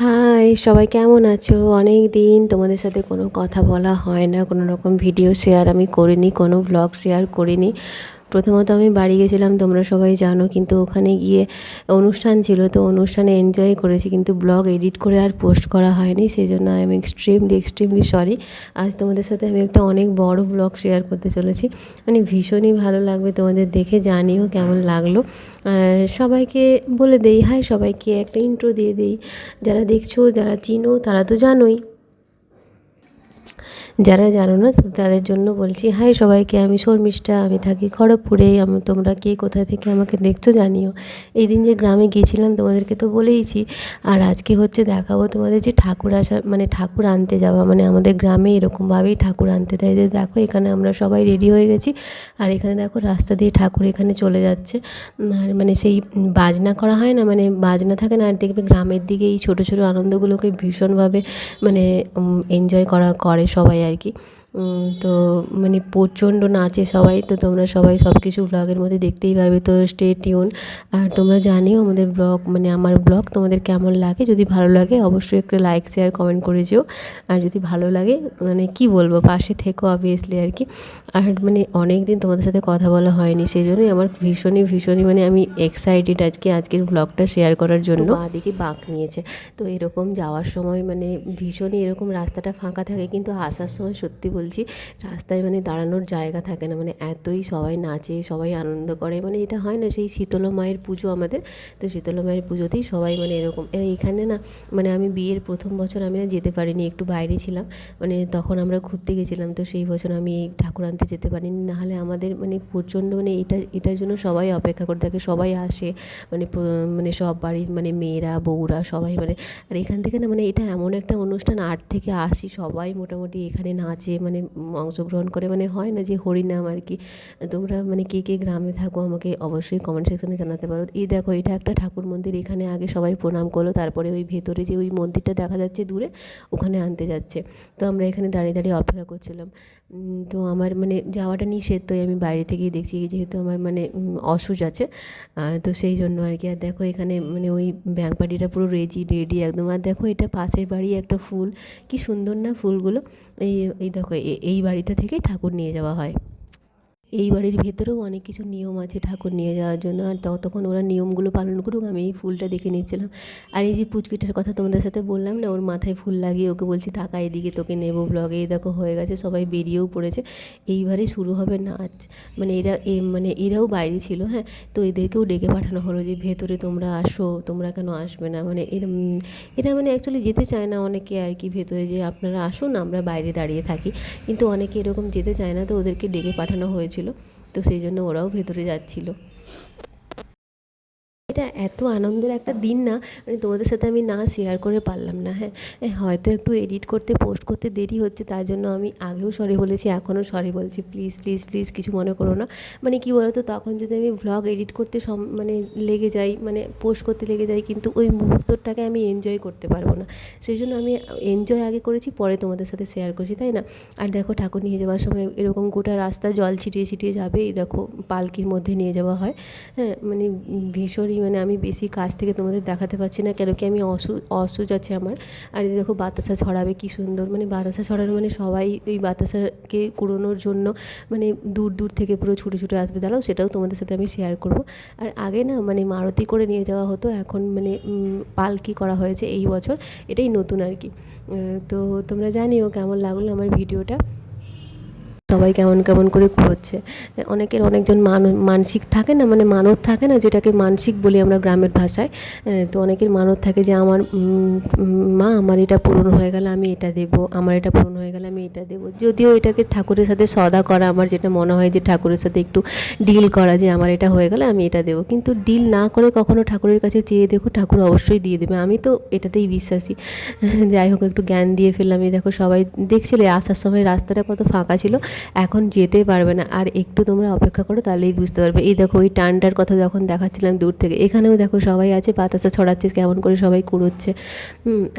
High, সবাই কেমন আছো? অনেক দিন তোমাদের সাথে কোনো কথা বলা হয় না, কোনো রকম ভিডিও শেয়ার আমি করিনি, কোনো ব্লগ শেয়ার করিনি। প্রথমত আমি বাড়ি গেছিলাম, তোমরা সবাই জানো, কিন্তু ওখানে গিয়ে অনুষ্ঠান ছিল, তো অনুষ্ঠানে এনজয় করেছি, কিন্তু ব্লগ এডিট করে আর পোস্ট করা হয়নি। সেই জন্য আই এম এক্সট্রিমলি সরি। আজ তোমাদের সাথে আমি একটা অনেক বড় ব্লগ শেয়ার করতে চলেছি, মানে ভীষণই ভালো লাগবে তোমাদের, দেখে জানিও কেমন লাগলো। আর সবাইকে বলে দেই, হাই সবাইকে একটা ইন্ট্রো দিয়ে দিই। যারা দেখছো, যারা চিনো তারা তো জানোই, যারা জানো না তাদের জন্য বলছি, হাই সবাইকে, আমি শর্মিষ্ঠা, আমি থাকি খড়গপুরে। তোমরা কে কোথা থেকে আমাকে দেখছো জানিও। এই দিন যে গ্রামে গিয়েছিলাম তোমাদেরকে তো বলেইছি। আর আজকে হচ্ছে দেখাবো তোমাদের যে ঠাকুর আসা, মানে ঠাকুর আনতে যাওয়া, মানে আমাদের গ্রামে এরকমভাবেই ঠাকুর আনতে দেয়। যে দেখো এখানে আমরা সবাই রেডি হয়ে গেছি, আর এখানে দেখো রাস্তা দিয়ে ঠাকুর এখানে চলে যাচ্ছে। আর মানে সেই বাজনা করা হয় না, মানে বাজনা থাকে না, আর দেখবে গ্রামের দিকে এই ছোটো ছোটো আনন্দগুলোকে ভীষণভাবে মানে এনজয় করে সবাই আর কি। তো মানে প্রচণ্ড নাচে সবাই, তো তোমরা সবাই সব কিছু ব্লগের মধ্যে দেখতেই পারবে, তো স্টে টিউন। আর তোমরা জানিও আমাদের ব্লগ, মানে আমার ব্লগ তোমাদের কেমন লাগে। যদি ভালো লাগে অবশ্যই একটা লাইক শেয়ার কমেন্ট করে যেও। আর যদি ভালো লাগে মানে কি বলবো, পাশে থেকো অবভিয়াসলি আর কি। আর মানে অনেক দিন তোমাদের সাথে কথা বলা হয়নি, সেই জন্যই আমার ভীষণই মানে আমি এক্সাইটেড আজকের ব্লগটা শেয়ার করার জন্য। দিকে বাঁক নিয়েছে, তো এরকম যাওয়ার সময় মানে ভীষণই এরকম রাস্তাটা ফাঁকা থাকে, কিন্তু আসার সময় সত্যি বলছি রাস্তায় মানে দাঁড়ানোর জায়গা থাকে না, মানে এতই সবাই নাচে, সবাই আনন্দ করে। মানে এটা হয় না সেই শীতলা মায়ের পুজো আমাদের, তো শীতলা মায়ের পুজোতেই সবাই মানে এরকম এইখানে না। মানে আমি বিয়ের প্রথম বছর আমি না যেতে পারিনি, একটু বাইরে ছিলাম, মানে তখন আমরা ঘুরতে গেছিলাম, তো সেই বছর আমি এই ঠাকুর আনতে যেতে পারিনি। নাহলে আমাদের মানে প্রচণ্ড মানে এটার জন্য সবাই অপেক্ষা করে থাকে, সবাই আসে, মানে মানে সব বাড়ির মানে মেয়েরা বউরা সবাই মানে। আর এখান থেকে না মানে এটা এমন একটা অনুষ্ঠান, 8 থেকে 80 সবাই মোটামুটি এখানে নাচে, মানে অংশগ্রহণ করে, মানে হয় না যে হরিনাম আর কি। তোমরা মানে কে কে গ্রামে থাকো আমাকে অবশ্যই কমেন্ট সেকশনে জানাতে পারো। এই দেখো এটা একটা ঠাকুর মন্দির, এখানে আগে সবাই প্রণাম করলো, তারপরে ওই ভেতরে যে ওই মন্দিরটা দেখা যাচ্ছে দূরে, ওখানে আনতে যাচ্ছে। তো আমরা এখানে দাঁড়িয়ে দাঁড়িয়ে অপেক্ষা করছিলাম। তো আমার মানে যাওয়াটা নিষেধ, তো আমি বাইরে থেকেই দেখছি, যেহেতু আমার মানে অসুচ আছে, তো সেই জন্য আর কি। আর দেখো এখানে মানে ওই ব্যাংপাটিটা পুরো রেডি একদম। আর দেখো এটা পাশের বাড়ি একটা ফুল, কি সুন্দর না ফুলগুলো। এই এই দেখো এই বাড়িটা থেকেই ঠাকুর নিয়ে যাওয়া হয়। এই বাড়ির ভেতরেও অনেক কিছু নিয়ম আছে ঠাকুর নিয়ে যাওয়ার জন্য, আর ততক্ষণ ওরা নিয়মগুলো পালন করুক, আমি এই ফুলটা দেখে নিচ্ছিলাম। আর এই যে পুচকিটার কথা তোমাদের সাথে বললাম না, ওর মাথায় ফুল লাগিয়ে ওকে বলছি তাকা এদিকে, তোকে নেবো ব্লগে। এই দেখো হয়ে গেছে, সবাই বেরিয়েও পড়েছে। এইবারে শুরু হবে নাচ। মানে মানে এরাও বাইরে ছিল, হ্যাঁ, তো এদেরকেও ডেকে পাঠানো হলো যে ভেতরে তোমরা আসো, তোমরা কেন আসবে না। মানে এরা মানে অ্যাকচুয়ালি যেতে চায় না অনেকে আর কি ভেতরে, যে আপনারা আসুন আমরা বাইরে দাঁড়িয়ে থাকি, কিন্তু অনেকে এরকম যেতে চায় না, তো ওদেরকে ডেকে পাঠানো হয়েছিল, তো সেই জন্য ওরাও ভেতরে যাচ্ছিল। এটা এত আনন্দের একটা দিন না, মানে তোমাদের সাথে আমি না শেয়ার করে পারলাম না। হ্যাঁ, হয়তো একটু এডিট করতে পোস্ট করতে দেরি হচ্ছে, তার জন্য আমি আগেও সরি বলেছি, এখনও সরি বলছি। প্লিজ কিছু মনে করো না। মানে কী বলো তো, তখন যদি আমি ভ্লগ এডিট করতে মানে লেগে যাই, মানে পোস্ট করতে লেগে যাই, কিন্তু ওই মুহূর্তটাকে আমি এনজয় করতে পারবো না। সেই জন্য আমি এনজয় আগে করেছি, পরে তোমাদের সাথে শেয়ার করছি, তাই না? আর দেখো ঠাকুর নিয়ে যাওয়ার সময় এরকম গোটা রাস্তা জল ছিটিয়ে যাবে, এই দেখো পালকির মধ্যে নিয়ে যাওয়া হয়। হ্যাঁ, মানে ভীষণই মানে আমি বেশি কাছ থেকে তোমাদের দেখাতে পারছি না, কেন কি আমি অসুচ আছে আমার। আর এই দেখো বাতাসা ছড়াবে, কি সুন্দর, মানে বাতাসা ছড়ানো মানে সবাই এই বাতাসাকে কুড়োনোর জন্য মানে দূর থেকে পুরো ছুটে আসবে। দাঁড়াও সেটাও তোমাদের সাথে আমি শেয়ার করব। আর আগে না মানে মারুতি করে নিয়ে যাওয়া হতো, এখন মানে পালকি করা হয়েছে এই বছর, এটাই নতুন আর কি। তো তোমরা জানিও কেমন লাগলো আমার ভিডিওটা, সবাই কেমন করে করছে। অনেকজন মানসিক থাকে না, মানে মানত থাকে না, যেটাকে মানসিক বলি আমরা গ্রামের ভাষায়। তো অনেকের মানত থাকে যে আমার মা আমার এটা পূরণ হয়ে গেলে আমি এটা দেবো, আমার এটা পূরণ হয়ে গেলে আমি এটা দেবো। যদিও এটাকে ঠাকুরের সাথে সদা করা, আমার যেটা মনে হয় যে ঠাকুরের সাথে একটু ডিল করা, যে আমার এটা হয়ে গেলে আমি এটা দেবো, কিন্তু ডিল না করে কখনো ঠাকুরের কাছে চেয়ে দেখো, ঠাকুর অবশ্যই দিয়ে দেবে, আমি তো এটাতেই বিশ্বাসী। যাই হোক একটু জ্ঞান দিয়ে ফেললাম। এই দেখো সবাই দেখছিলে আসার সময় রাস্তাটা কত ফাঁকা ছিল, এখন যেতে পারবে না। আর একটু তোমরা অপেক্ষা করো, তাহলেই বুঝতে পারবে। এই দেখো ওই টানটার কথা যখন দেখাচ্ছিলাম দূর থেকে, এখানেও দেখো সবাই আছে, বাতাসা ছড়াচ্ছে কেমন করে সবাই কুড়োচ্ছে।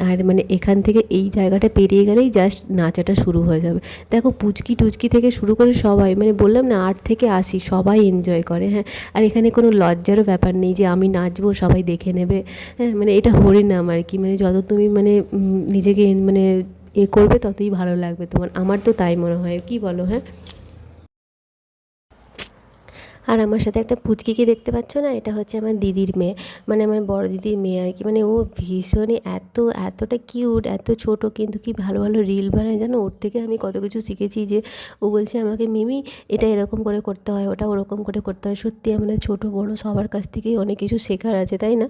আর মানে এখান থেকে এই জায়গাটা পেরিয়ে গেলেই জাস্ট নাচাটা শুরু হয়ে যাবে। দেখো পুচকি টুচকি থেকে শুরু করে সবাই, মানে বললাম না 8 থেকে 80 সবাই এনজয় করে, হ্যাঁ। আর এখানে কোনো লজ্জারও ব্যাপার নেই যে আমি নাচবো সবাই দেখে নেবে, হ্যাঁ। মানে এটা হরিনাম আর কি, মানে যত তুমি মানে নিজেকে মানে করবে ততই ভালো লাগবে তোমার। আমার তো তাই মনে হয়, কি বলো? হ্যাঁ। আর আমার সাথে একটা পুচকিকে দেখতে পাচ্ছ না, এটা হচ্ছে আমার দিদির মেয়ে, মানে আমার বড় দিদির মেয়ে আর কি। মানে ও ভীষণই এতটা কিউট, এত ছোট, কিন্তু কি ভালো ভালো রিল বানায় জানো। ওর থেকে আমি কত কিছু শিখেছি, যে ও বলছে আমাকে, মিমি এটা এরকম করে করতে হয়, ওটা ওরকম করে করতে হয়। সত্যি আমাদের ছোট বড় সবার কাছ থেকেই অনেক কিছু শেখার আছে, তাই না?